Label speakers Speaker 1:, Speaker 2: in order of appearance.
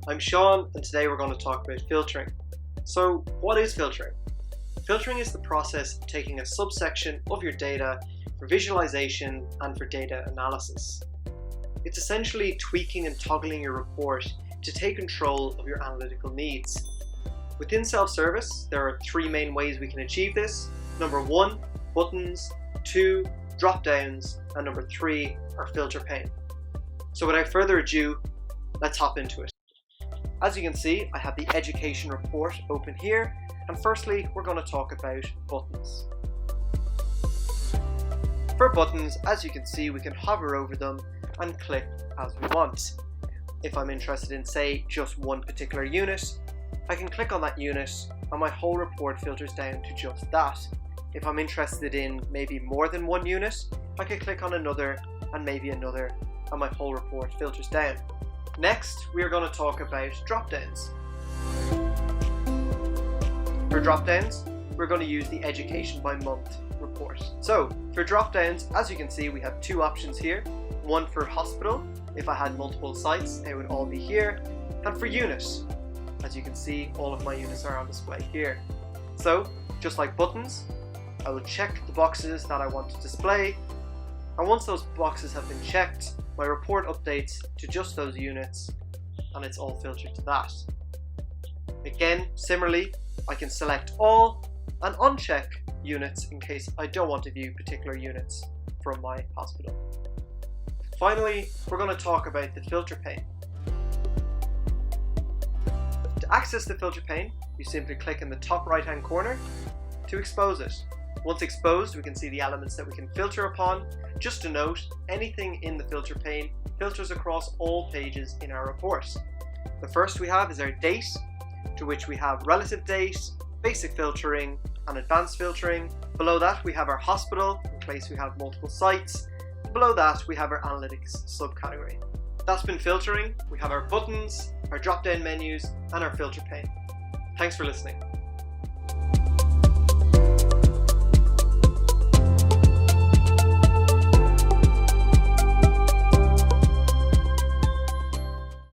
Speaker 1: I'm Sean, and today we're going to talk about filtering. So, what is filtering? Filtering is the process of taking a subsection of your data for visualization and for data analysis. It's essentially tweaking and toggling your report to take control of your analytical needs. Within self-service, there are three main ways we can achieve this. Number 1, buttons, 2, drop-downs, and number 3, our filter pane. So without further ado, let's hop into it. As you can see, I have the education report open here, and firstly, we're going to talk about buttons. For buttons, as you can see, we can hover over them and click as we want. If I'm interested in, say, just one particular unit, I can click on that unit and my whole report filters down to just that. If I'm interested in maybe more than one unit, I can click on another and maybe another, and my whole report filters down. Next, we are going to talk about drop-downs. For drop-downs, we're going to use the education by month report. So, for drop-downs, as you can see, we have two options here. One for hospital, if I had multiple sites, they would all be here. And for unit, as you can see, all of my units are on display here. So, just like buttons, I will check the boxes that I want to display, and once those boxes have been checked, my report updates to just those units, and it's all filtered to that. Again, similarly, I can select all and uncheck units in case I don't want to view particular units from my hospital. Finally, we're going to talk about the filter pane. To access the filter pane, you simply click in the top right hand corner to expose it. Once exposed, we can see the elements that we can filter upon. Just to note, anything in the filter pane filters across all pages in our report. The first we have is our date, to which we have relative date, basic filtering, and advanced filtering. Below that we have our hospital, in case we have multiple sites. Below that we have our analytics subcategory. That's been filtering. We have our buttons, our drop-down menus, and our filter pane. Thanks for listening.